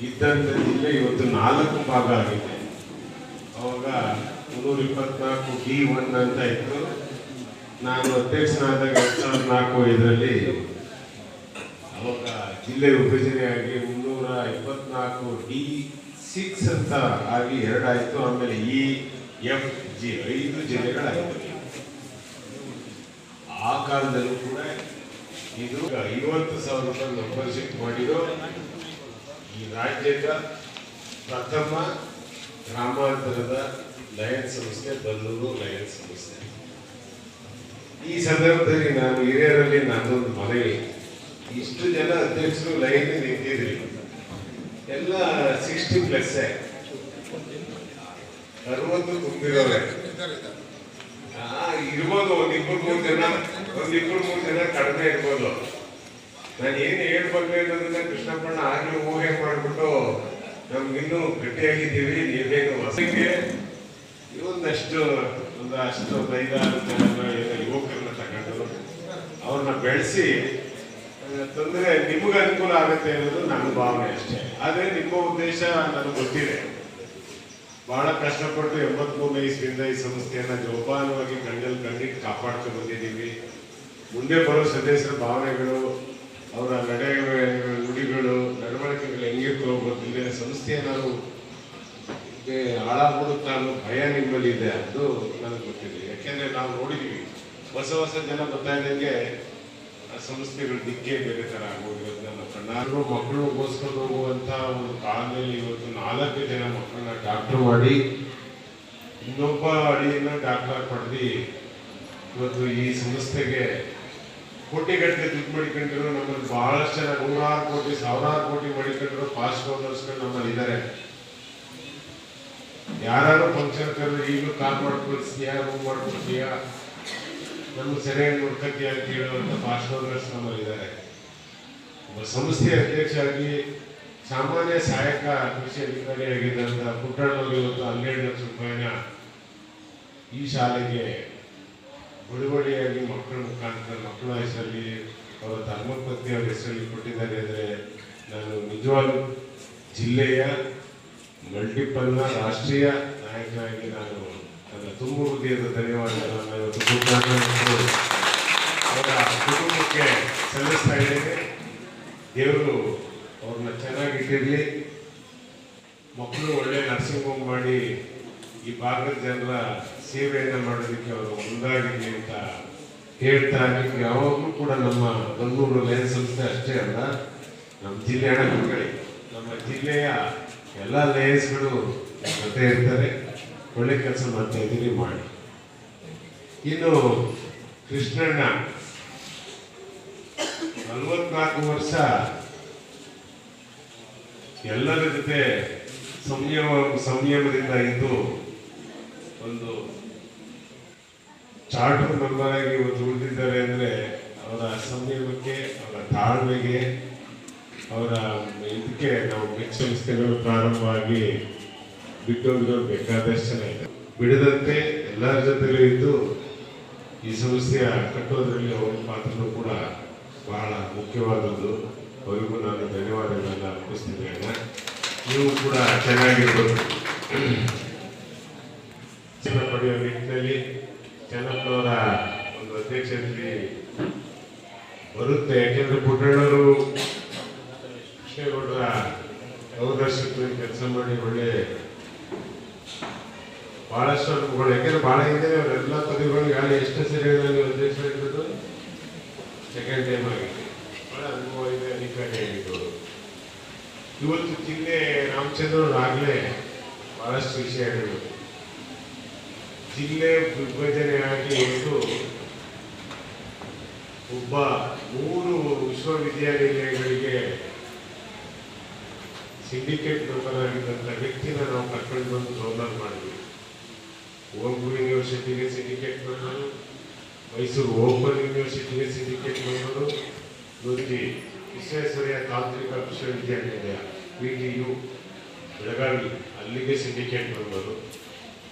ಇದ್ದಂಥ ಜಿಲ್ಲೆ ಇವತ್ತು 4 ಭಾಗ ಆಗಿದೆ. ಅವಾಗ 324 D1 ಅಂತ ಇತ್ತು. ನಾನು ಅಧ್ಯಕ್ಷನಾದಾಗ 2004-5ರಲ್ಲಿ ಅವಾಗ ಜಿಲ್ಲೆ ವಿಭಜನೆಯಾಗಿ 324 D6 ಅಂತ ಆಗಿ 2 ಆಯಿತು. ಆಮೇಲೆ EFG 5 ಜಿಲ್ಲೆಗಳಾಯಿತು. ಆ ಕಾಲದಲ್ಲೂ ಕೂಡ ಇದು 50,000 ರೂಪಾಯಿ ಮೆಂಬರ್ಶಿಪ್ ಮಾಡಿದ್ದು ಈ ರಾಜ್ಯದ ಪ್ರಥಮ ಗ್ರಾಮಾಂತರದ ಲಯನ್ಸ್ ಸಂಸ್ಥೆ ಬಲ್ಲೂರು ಲಯನ್ಸ್ ಸಂಸ್ಥೆ. ಈ ಸಂದರ್ಭದಲ್ಲಿ ನಾನು ಹಿರಿಯರಲ್ಲಿ ನನ್ನೊಂದು ಮನವಿ, ಇಷ್ಟು ಜನ ಅಧ್ಯಕ್ಷರು ಲೈನ್ ನಿಂತಿದ್ರಿ, ಎಲ್ಲ 60+ 60 ತುಂಬಿರೋರೆ ಇರ್ಬೋದು. ಒಂದಿಬ್ಬರು ಮೂರು ಜನ ಕಡಿಮೆ ಇರ್ಬೋದು. ನಾನು ಏನು ಹೇಳ್ಬೇಕು ಅನ್ನೋದನ್ನ ಕೃಷ್ಣಪ್ಪಣ್ಣ ಆಗ್ಲೂ ಊಹೆ ಮಾಡ್ಬಿಟ್ಟು ನಮ್ಗಿನ್ನೂ ಗಟ್ಟಿಯಾಗಿದ್ದೀವಿ, ನೀವೇನು ಹೊಸಗೆ ಇವೊಂದಷ್ಟು ಒಂದು 5-6 ಜನ ಯುವಕರನ್ನ ತಗೊಂಡು ಅವ್ರನ್ನ ಬೆಳೆಸಿ ತೊಂದರೆ ನಿಮ್ಗೆ ಅನುಕೂಲ ಆಗುತ್ತೆ ಅನ್ನೋದು ನನ್ನ ಭಾವನೆ ಅಷ್ಟೇ. ಆದರೆ ನಿಮ್ಮ ಉದ್ದೇಶ ನನಗೆ ಗೊತ್ತಿದೆ. ಬಹಳ ಕಷ್ಟಪಟ್ಟು 83ನೇ ಇಸ್ವಿಯಿಂದ ಈ ಸಂಸ್ಥೆಯನ್ನ ಜೋಪಾನವಾಗಿ ಕಣ್ಣಿಟ್ಟು ಕಾಪಾಡ್ಕೊಂಡು ಬಂದಿದ್ದೀವಿ. ಮುಂದೆ ಬರೋ ಸದಸ್ಯರ ಭಾವನೆಗಳು, ಅವರ ನುಡಿಗಳು, ನಡವಳಿಕೆಗಳು ಹೆಂಗಿರ್ತೋ ಗೊತ್ತಿಲ್ಲ. ಸಂಸ್ಥೆ ನಾವು ಹಾಳಾಗ್ಬಿಡುತ್ತಾ ಅನ್ನೋ ಭಯ ನಿಮ್ಮಲ್ಲಿ ಇದೆ, ಅದು ನನಗೆ ಗೊತ್ತಿದೆ. ಯಾಕೆಂದ್ರೆ ನಾವು ನೋಡಿದೀವಿ ಹೊಸ ಜನ ಬರ್ತಾ ಇದ್ದಂಗೆ ಸಂಸ್ಥೆಗಳು ದಿಕ್ಕೇ ಬೇರೆ ತರ ಆಗೋಗಿರೋದು ನಮ್ಮ ಕಣ್ಣಾರು. ಮಕ್ಕಳು ಓದಿಸ್ಕೊಂಡು ಹೋಗುವಂತ ಒಂದು ಕಾಲದಲ್ಲಿ ಇವತ್ತು 4 ಜನ ಮಕ್ಕಳನ್ನ ಡಾಕ್ಟರ್ ಮಾಡಿ, ಇನ್ನೊಬ್ಬ ಅಡಿಯನ್ನ ಡಾಕ್ಟರ್ ಪಡೆದು ಇವತ್ತು ಈ ಸಂಸ್ಥೆಗೆ ಕೋಟಿಗಟ್ಟಲೆ ದುಡ್ಡು ಮಾಡಿಕೊಂಡಿರೋ ನಮ್ಮಲ್ಲಿ ಬಹಳಷ್ಟು ಜನ 100 ಕೋಟಿ 1000 ಕೋಟಿ ಮಾಡಿಕೊಂಡಿರೋ ಫಾಸ್ಟ್ ಓನರ್ಸ್ಗಳು ನಮ್ಮಲ್ಲಿ ಇದ್ದಾರೆ. ಯಾರು ಫಂಕ್ಷನ್ ಕರೆದ್ರೆ ಈಗಲೂ ಕಾಲ್ ಮಾಡ್ಕೊಳ್ತೀಯಾ, ರೂಮ್ ಮಾಡ್ಕೊಳ್ತೀಯಾ, ನಮ್ಗೆ ಸರಿಯಾಗಿ ನೋಡ್ಕತ್ತೀಯ ಅಂತ ಹೇಳುವಂಥ ಫಾಸ್ಟ್ ಓನರ್ಸ್ ನಮ್ಮಲ್ಲಿದ್ದಾರೆ. ಒಬ್ಬ ಸಂಸ್ಥೆಯ ಅಧ್ಯಕ್ಷ ಆಗಿ ಸಾಮಾನ್ಯ ಸಹಾಯಕ ಕೃಷಿ ಅಧಿಕಾರಿಯಾಗಿದ್ದಂಥ ಪುಟ್ಟಣ್ಣವರು ಇವತ್ತು 12 ಲಕ್ಷ ರೂಪಾಯಿನ ಈ ಶಾಲೆಗೆ ಬಿಡುಗಡೆಯಾಗಿ ಮಕ್ಕಳ ಮುಖಾಂತರ ಮಕ್ಕಳ ಹೆಸರಲ್ಲಿ ಅವರ ಧರ್ಮಪತ್ನಿ ಅವರ ಹೆಸರಲ್ಲಿ ಕೊಟ್ಟಿದ್ದಾರೆ. ಅಂದರೆ ನಾನು ನಿಜವಾಗ್ಲೂ ಜಿಲ್ಲೆಯ ಮಲ್ಟಿಪಲ್ನ ರಾಷ್ಟ್ರೀಯ ನಾಯಕನಾಗಿ ನಾನು ನನ್ನ ತುಂಬ ಹೃದಯದ ಧನ್ಯವಾದಗಳನ್ನು ಇವತ್ತು ಅವರ ಕುಟುಂಬಕ್ಕೆ ಸಲ್ಲಿಸ್ತಾ ಇದ್ದೇನೆ. ದೇವರು ಅವ್ರನ್ನ ಚೆನ್ನಾಗಿಟ್ಟಿರಲಿ. ಮಕ್ಕಳು ಒಳ್ಳೆ ನರ್ಸಿಂಗ್ ಹೋಮ್ ಮಾಡಿ ಈ ಭಾಗದ ಜನರ ಸೇವೆಯನ್ನು ಮಾಡೋದಕ್ಕೆ ಅವರು ಮುಂದಾಗಿರಲಿ ಅಂತ ಹೇಳ್ತಾ, ನಿಮ್ಗೆ ಯಾವಾಗಲೂ ಕೂಡ ನಮ್ಮ ಬನ್ನೂರು ಲಯನ್ಸ್ ಸಂಸ್ಥೆ ಅಷ್ಟೇ ಅಲ್ಲ, ನಮ್ಮ ಜಿಲ್ಲೆಯ ಮಕ್ಕಳಿ, ನಮ್ಮ ಜಿಲ್ಲೆಯ ಎಲ್ಲ ಲಯನ್ಸ್ಗಳು ಜೊತೆ ಇರ್ತಾರೆ. ಒಳ್ಳೆ ಕೆಲಸ ಮಾಡ್ತಾ ಇದ್ದೀರಿ, ಮಾಡಿ. ಇನ್ನು ಕೃಷ್ಣಣ್ಣ 44 ವರ್ಷ ಎಲ್ಲರ ಜೊತೆ ಸಂಯಮದಿಂದ ಇದ್ದು ಒಂದು ಚಾರ್ಟರ್ ಮೆಂಬರ್ ಆಗಿ ಇವತ್ತು ಉಳಿದಿದ್ದಾರೆ ಅಂದರೆ ಅವರ ಸಂಯಮಕ್ಕೆ, ಅವರ ತಾಳ್ಮೆಗೆ, ಅವರ ಇದಕ್ಕೆ ನಾವು ಮೆಚ್ಚುವಿಕೆಗಳು ಪ್ರಾರಂಭವಾಗಿ ಬಿಟ್ಟೋಗಿರೋ ಬೇಕಾದಷ್ಟು ಜನ ಇದೆ. ಬಿಡದಂತೆ ಎಲ್ಲರ ಜೊತೆಲೂ ಇದ್ದು ಈ ಸಂಸ್ಥೆಯ ಕಟ್ಟೋದ್ರಲ್ಲಿ ಅವರ ಪಾತ್ರನೂ ಕೂಡ ಬಹಳ ಮುಖ್ಯವಾದದ್ದು. ಅವರಿಗೂ ನಾನು ಧನ್ಯವಾದಗಳನ್ನ ಅರ್ಪಿಸ್ತಿದ್ದೇನೆ. ನೀವು ಕೂಡ ಚೆನ್ನಾಗಿರ್ಬೋದು. ಪಡೆಯುವ ನಿಟ್ಟಿನಲ್ಲಿ ಚೆನ್ನಪ್ಪನವರ ಒಂದು ಅಧ್ಯಕ್ಷತೆಯಲ್ಲಿ ಬರುತ್ತೆ. ಯಾಕೆಂದ್ರೆ ಪುಟ್ಟಣ್ಣವರು ಕೃಷ್ಣೇಗೌಡರ ಅವಕಾಶಕ್ಕೆ ಕೆಲಸ ಮಾಡಿ ಒಳ್ಳೆ ಬಹಳಷ್ಟು ಅನುಭವಗಳು. ಯಾಕೆಂದ್ರೆ ಬಹಳ ಇದೆ ಅವರೆಲ್ಲ ಪದವಿಗಳು ಯಾರು ಎಷ್ಟು ಸರಿ ನೀವು ಅಧ್ಯಕ್ಷರಾಗಿರೋದು ಸೆಕೆಂಡ್ ಟೈಮ್ ಆಗಿದೆ. ಬಹಳ ಅನುಭವ ಇದೆ, ಅಧಿಕಾರಿಯಾಗಿದ್ದವರು. ಇವತ್ತು ಜಿಲ್ಲೆ ರಾಮಚಂದ್ರವ್ರು ಆಗಲೇ ಬಹಳಷ್ಟು ವಿಷಯಗಳು ಜಿಲ್ಲೆ ವಿಭಜನೆಯಾಗಿ ಇವತ್ತು ಒಬ್ಬ 3 ವಿಶ್ವವಿದ್ಯಾನಿಲಯಗಳಿಗೆ ಸಿಂಡಿಕೇಟ್ ಮೆಂಬರ್ ಆಗಿದ್ದಂಥ ವ್ಯಕ್ತಿನ ನಾವು ಕರ್ಕೊಂಡು ಬಂದು ಗೌರ್ನರ್ ಮಾಡಿದ್ವಿ. ಕುವೆಂಪು ಯೂನಿವರ್ಸಿಟಿಗೆ ಸಿಂಡಿಕೇಟ್ ಮೆಂಬರು, ಮೈಸೂರು ಓಪನ್ ಯೂನಿವರ್ಸಿಟಿಗೆ ಸಿಂಡಿಕೇಟ್ ಮೆಂಬರು, ವಿಶ್ವೇಶ್ವರಯ್ಯ ತಾಂತ್ರಿಕ ವಿಶ್ವವಿದ್ಯಾನಿಲಯ PTU ಬೆಳಗಾವಿ ಅಲ್ಲಿಗೆ ಸಿಂಡಿಕೇಟ್ ಮೆಂಬರು.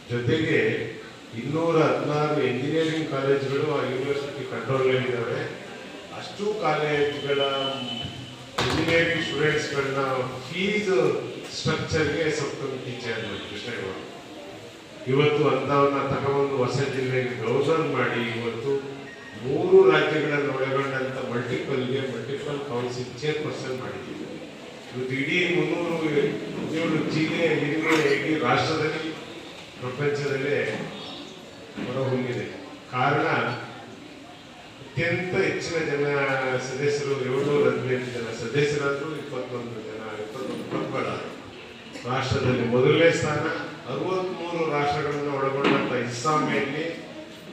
ಜೊತೆಗೆ 216 ಎಂಜಿನಿಯರಿಂಗ್ ಕಾಲೇಜುಗಳು ಆ ಯೂನಿವರ್ಸಿಟಿ ಕಂಟ್ರೋಲ್ನಲ್ಲಿದ್ದಾವೆ. ಅಷ್ಟು ಕಾಲೇಜುಗಳ ಇಂಜಿನಿಯರಿಂಗ್ ಸ್ಟೂಡೆಂಟ್ಸ್ಗಳನ್ನ ಫೀಸ್ ಸ್ಟ್ರಕ್ಚರ್ಗೆ ಸಬ್ ಕಮಿಟಿ ಚೇರ್ಮನ್ ಕೃಷ್ಣೇಗೌಡ ಇವತ್ತು ಅಂಥವನ್ನ ತಗೊಂಡು ಹೊಸ ಜಿಲ್ಲೆಗೆ ಗವರ್ನರ್ ಮಾಡಿ ಇವತ್ತು 3 ರಾಜ್ಯಗಳನ್ನು ಒಳಗೊಂಡಂತ ಮಲ್ಟಿಪಲ್ ಕೌನ್ಸಿಲ್ ಚೇರ್ಪರ್ಸನ್ ಮಾಡಿದ್ದೀವಿ. ಇವತ್ತು ಇಡೀ 307 ಜಿಲ್ಲೆ ಇಡೀ ರಾಷ್ಟ್ರದಲ್ಲಿ ಪ್ರಪಂಚದಲ್ಲೇ ಹೊರಹೊಮ್ಮಿದೆ. ಕಾರಣ ಅತ್ಯಂತ ಹೆಚ್ಚಿನ ಜನ ಸದಸ್ಯರು 715 ಜನ ಸದಸ್ಯರಾದ್ರು 21 ಜನ 21 ರಾಷ್ಟ್ರದಲ್ಲಿ ಮೊದಲನೇ ಸ್ಥಾನ. 63 ರಾಷ್ಟ್ರಗಳನ್ನು ಒಳಗೊಂಡಂತ ಇಸ್ಸಾಮಿಯಲ್ಲಿ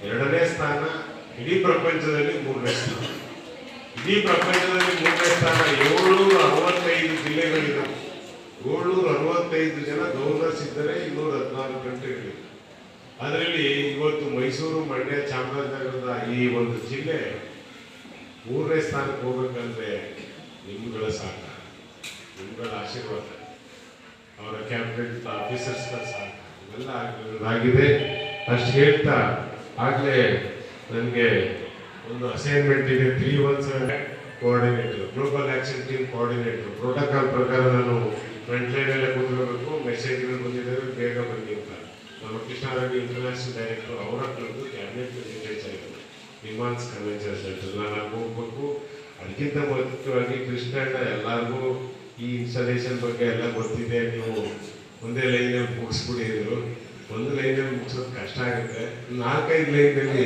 2ನೇ ಸ್ಥಾನ. ಇಡೀ ಪ್ರಪಂಚದಲ್ಲಿ 3ನೇ ಸ್ಥಾನ. ಇಡೀ ಪ್ರಪಂಚದಲ್ಲಿ 3ನೇ ಸ್ಥಾನ. 765 ಜಿಲ್ಲೆಗಳಿವೆ. 765 ಜನ ಗವರ್ನರ್ಸ್ ಇದ್ದರೆ 214 ಕಂಟ್ರಿಗಳಿವೆ. ಅದರಲ್ಲಿ ಇವತ್ತು ಮೈಸೂರು, ಮಂಡ್ಯ, ಚಾಮರಾಜನಗರದ ಈ ಒಂದು ಜಿಲ್ಲೆ 3ನೇ ಸ್ಥಾನಕ್ಕೆ ಹೋಗ್ಬೇಕಂದ್ರೆ ನಿಮ್ಗಳ ಸಹಕಾರ, ನಿಮ್ಗಳ ಆಶೀರ್ವಾದ, ಅವರ ಕ್ಯಾಬಿನೆಟ್ ಆಫೀಸರ್ಸ್ಗಳ ಸಹಕಾರ ಇವೆಲ್ಲ ಆಗಿದೆ. ಅಷ್ಟು ಹೇಳ್ತಾ ಆಗಲೇ ನನಗೆ ಒಂದು ಅಸೈನ್ಮೆಂಟ್ ಇದೆ. 317 coordinator, global action team coordinator. Protocol ಪ್ರಕಾರ ನಾನು ಫ್ರಂಟ್ ಲೈನಲ್ಲೇ ಕೂತ್ಕೋಬೇಕು. ಮೆಸೇಜ್ಗಳು ಬಂದಿದ್ದಾವೆ, ಬೇಗ ಬನ್ನಿ ಅಂತ. ನಮ್ಮ ಕೃಷ್ಣಾರೆಡ್ಡಿ ಇಂಟರ್ನ್ಯಾಷನಲ್ ಡೈರೆಕ್ಟರ್ ಅವರ ಕಳೆದು cabinet minister NIMHANS convention centre ನಾನು ಹೋಗ್ಬೇಕು. ಅದಕ್ಕಿಂತ ಮುಖ್ಯವಾಗಿ ಕೃಷ್ಣಣ್ಣ ಎಲ್ಲರಿಗೂ ಈ ಇನ್ಸ್ಟಾಲೇಷನ್ ಬಗ್ಗೆ ಎಲ್ಲ ಗೊತ್ತಿದೆ, ನೀವು ಒಂದೇ ಲೈನಲ್ಲಿ ಮುಗಿಸ್ಬಿಟ್ಟಿದ್ರು. ಒಂದು ಲೈನಲ್ಲಿ ಮುಗಿಸೋದು ಕಷ್ಟ ಆಗುತ್ತೆ. 4-5 ಲೈನಲ್ಲಿ